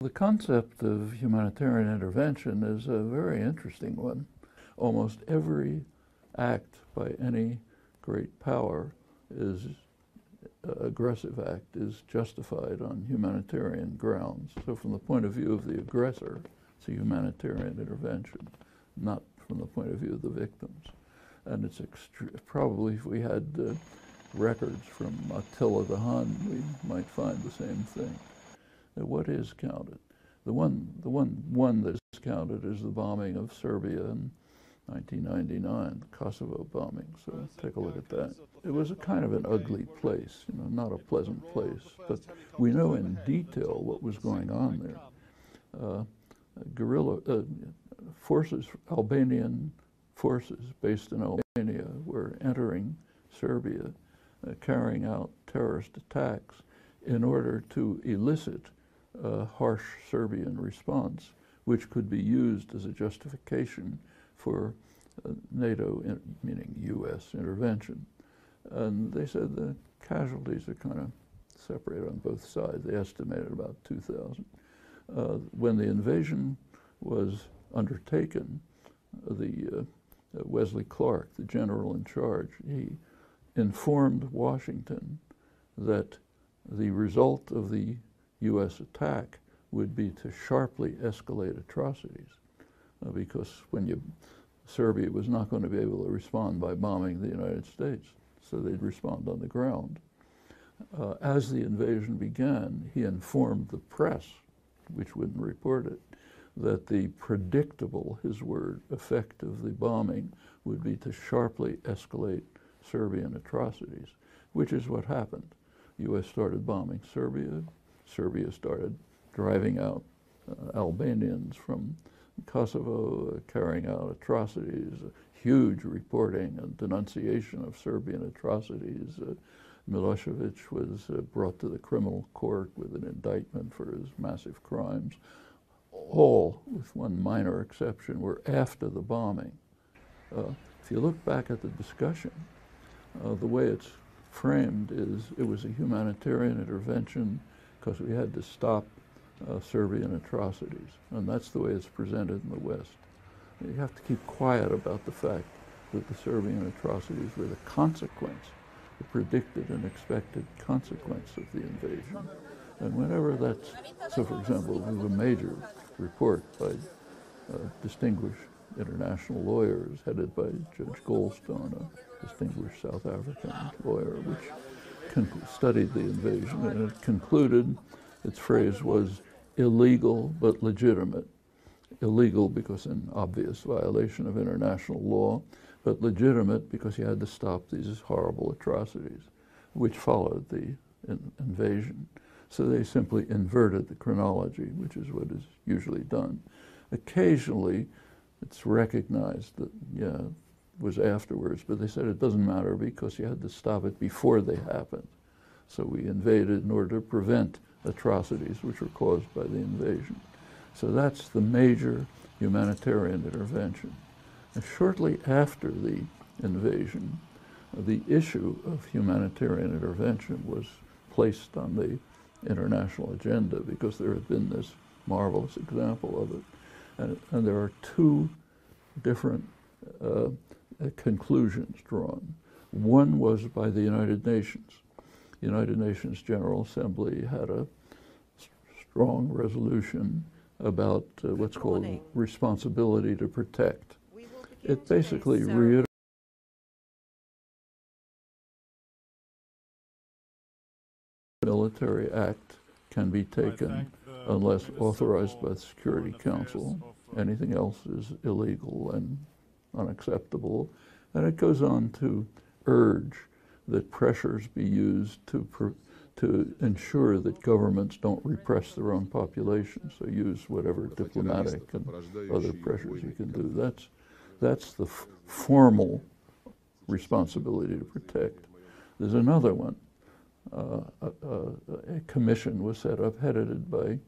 The concept of humanitarian intervention is a very interesting one. Almost every act by any great power is aggressive act is justified on humanitarian grounds. So from the point of view of the aggressor, it's a humanitarian intervention, not from the point of view of the victims. And it's probably if we had records from Attila the Hun, we might find the same thing. What is counted? The one that is counted is the bombing of Serbia in 1999, the Kosovo bombing. So take a look at that. It was a kind of an ugly place, not a pleasant place. But we know in detail what was going on there. Guerrilla forces, Albanian forces based in Albania, were entering Serbia, carrying out terrorist attacks in order to elicit a harsh Serbian response, which could be used as a justification for NATO, meaning U.S. intervention. And they said the casualties are kind of separate on both sides. They estimated about 2,000. When the invasion was undertaken, Wesley Clark, the general in charge, he informed Washington that the result of the U.S. attack would be to sharply escalate atrocities, because Serbia was not going to be able to respond by bombing the United States, so they'd respond on the ground. As the invasion began, he informed the press, which wouldn't report it, that the predictable, his word, effect of the bombing would be to sharply escalate Serbian atrocities, which is what happened. The U.S. started bombing Serbia. Serbia started driving out Albanians from Kosovo, carrying out atrocities, huge reporting and denunciation of Serbian atrocities. Milosevic was brought to the criminal court with an indictment for his massive crimes. All, with one minor exception, were after the bombing. If you look back at the discussion, the way it's framed is it was a humanitarian intervention because we had to stop Serbian atrocities. And that's the way it's presented in the West. You have to keep quiet about the fact that the Serbian atrocities were the consequence, the predicted and expected consequence of the invasion. And whenever that's, so for example, there's a major report by distinguished international lawyers headed by Judge Goldstone, a distinguished South African lawyer, which studied the invasion, and it concluded, its phrase was illegal but legitimate. Illegal because in obvious violation of international law, but legitimate because you had to stop these horrible atrocities, which followed the invasion. So they simply inverted the chronology, which is what is usually done. Occasionally, it's recognized that, yeah, it was afterwards, but they said it doesn't matter because you had to stop it before they happened. So we invaded in order to prevent atrocities which were caused by the invasion. So that's the major humanitarian intervention. And shortly after the invasion, the issue of humanitarian intervention was placed on the international agenda because there had been this marvelous example of it. And there are two different conclusions drawn. One was by the United Nations. The United Nations General Assembly had a strong resolution about what's called responsibility to protect. It basically reiterates military act can be taken unless authorized by the Security Council. Anything else is illegal and unacceptable. And it goes on to urge that pressures be used to ensure that governments don't repress their own population. So use whatever diplomatic and other pressures you can do. That's the formal responsibility to protect. There's another one. A commission was set up headed by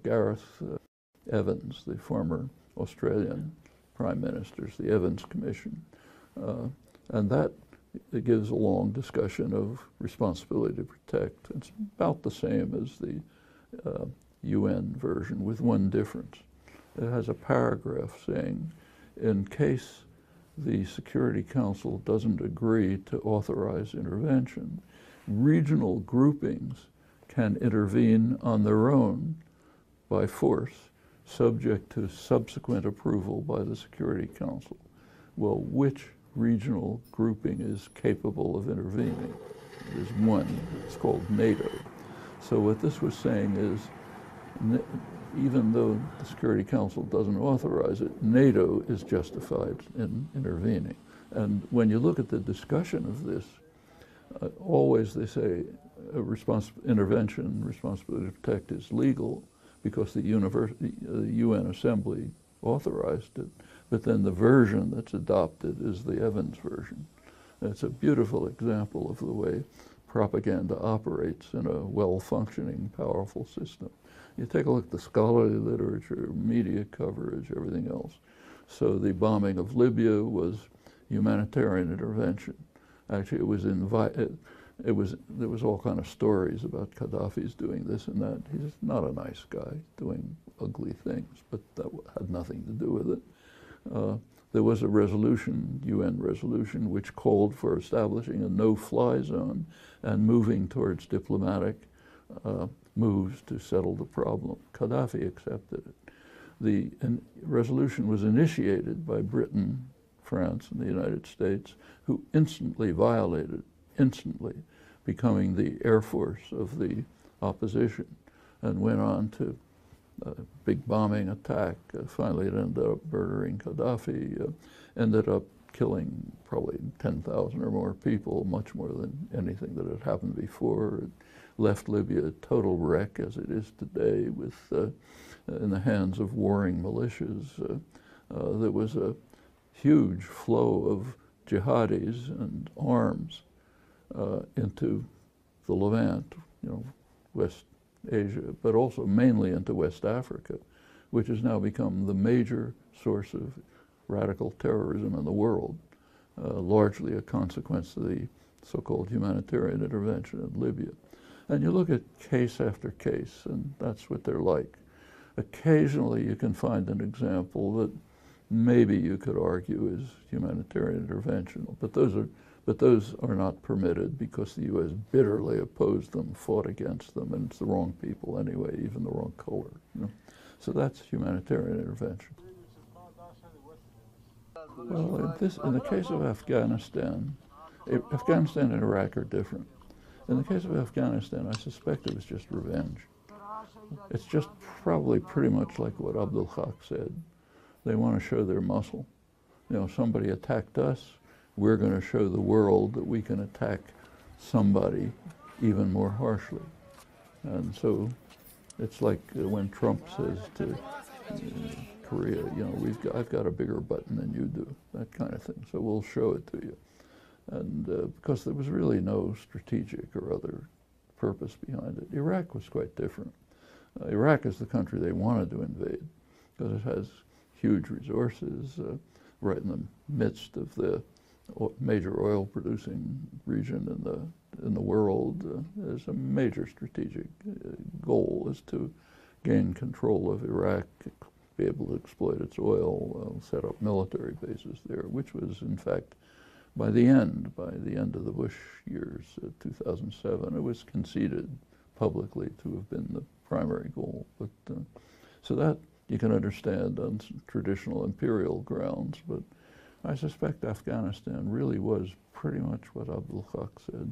Gareth Evans, the former Australian Prime Minister, the Evans Commission. And that gives a long discussion of responsibility to protect. It's about the same as the UN version with one difference. It has a paragraph saying, in case the Security Council doesn't agree to authorize intervention, regional groupings can intervene on their own by force, subject to subsequent approval by the Security Council. Well, which regional grouping is capable of intervening? There's one, it's called NATO. So what this was saying is, even though the Security Council doesn't authorize it, NATO is justified in intervening. And when you look at the discussion of this, always they say intervention, responsibility to protect is legal because the UN Assembly authorized it, but then the version that's adopted is the Evans version. And it's a beautiful example of the way propaganda operates in a well-functioning, powerful system. You take a look at the scholarly literature, media coverage, everything else. So the bombing of Libya was humanitarian intervention. Actually, there was all kind of stories about Gaddafi's doing this and that. He's not a nice guy doing ugly things, but that had nothing to do with it. There was a resolution, UN resolution, which called for establishing a no-fly zone and moving towards diplomatic moves to settle the problem. Gaddafi accepted it. The resolution was initiated by Britain, France, and the United States, who instantly violated, becoming the air force of the opposition, and went on to a big bombing attack. Finally, it ended up murdering Gaddafi, ended up killing probably 10,000 or more people, much more than anything that had happened before. It left Libya a total wreck as it is today, with in the hands of warring militias. There was a huge flow of jihadis and arms into the Levant, West Asia, but also mainly into West Africa, which has now become the major source of radical terrorism in the world, largely a consequence of the so-called humanitarian intervention in Libya. And you look at case after case, and that's what they're like. Occasionally you can find an example that maybe you could argue is humanitarian intervention, but those are not permitted because the U.S. bitterly opposed them, fought against them, and it's the wrong people anyway, even the wrong color. So that's humanitarian intervention. Well, in the case of Afghanistan, Afghanistan and Iraq are different. In the case of Afghanistan, I suspect it was just revenge. It's just probably pretty much like what Abdul Haq said. They want to show their muscle. Somebody attacked us, we're going to show the world that we can attack somebody even more harshly. And so it's like when Trump says to Korea, I've got a bigger button than you do, that kind of thing. So we'll show it to you. And because there was really no strategic or other purpose behind it. Iraq was quite different. Iraq is the country they wanted to invade because it has huge resources right in the midst of the major oil-producing region in the world. There's a major strategic goal is to gain control of Iraq, be able to exploit its oil, set up military bases there, which was, in fact, by the end of the Bush years, 2007, it was conceded publicly to have been the primary goal. But so that you can understand on traditional imperial grounds, but I suspect Afghanistan really was pretty much what Abdul Haq said.